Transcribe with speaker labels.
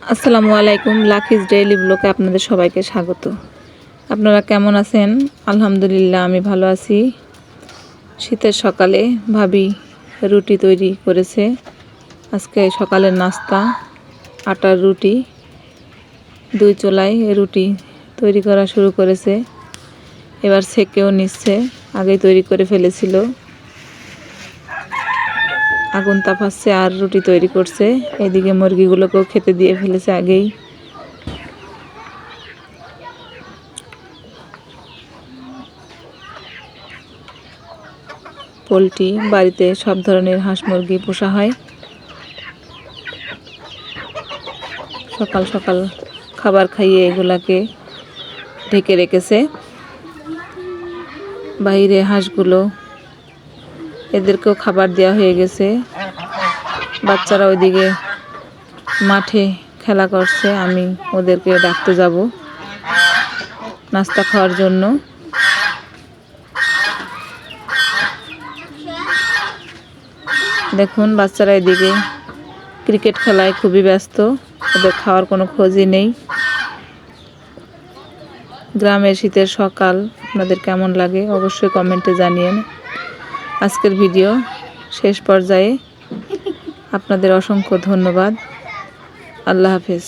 Speaker 1: আসসালামু আলাইকুম, লাকিজ ডেইলি ব্লগে আপনাদের সবাইকে স্বাগত। আপনারা কেমন আছেন? আলহামদুলিল্লাহ আমি ভালো আছি। শীতের সকালে ভাবি রুটি তৈরি করেছে। আজকে সকালের নাস্তা আটার রুটি, 2 চুলায় রুটি তৈরি করা শুরু করেছে। এবার সেকেও নিচ্ছে, আগেই তৈরি করে ফেলেছিল। আগুন তাপাচ্ছে আর রুটি তৈরি করছে। এদিকে মুরগিগুলোকেও খেতে দিয়ে ফেলেছে আগেই। পোলট্রি বাড়িতে সব ধরনের হাঁস মুরগি পোষা হয়। সকাল সকাল খাবার খাইয়ে এগুলাকে ঢেকে রেখেছে। বাইরে হাঁসগুলো, এদেরকেও খাবার দেওয়া হয়ে গেছে। বাচ্চারা ওইদিকে মাঠে খেলা করছে, আমি ওদেরকে ডাকতে যাব নাস্তা খাওয়ার জন্য। দেখুন বাচ্চারা এদিকে ক্রিকেট খেলায় খুবই ব্যস্ত, ওদের খাওয়ার কোনো খোঁজই নেই। গ্রামের শীতের সকাল আপনাদের কেমন লাগে অবশ্যই কমেন্টে জানিয়েন। আজকের ভিডিও শেষ পর্যায়ে, আপনাদের অসংখ্য ধন্যবাদ। আল্লাহ হাফেজ।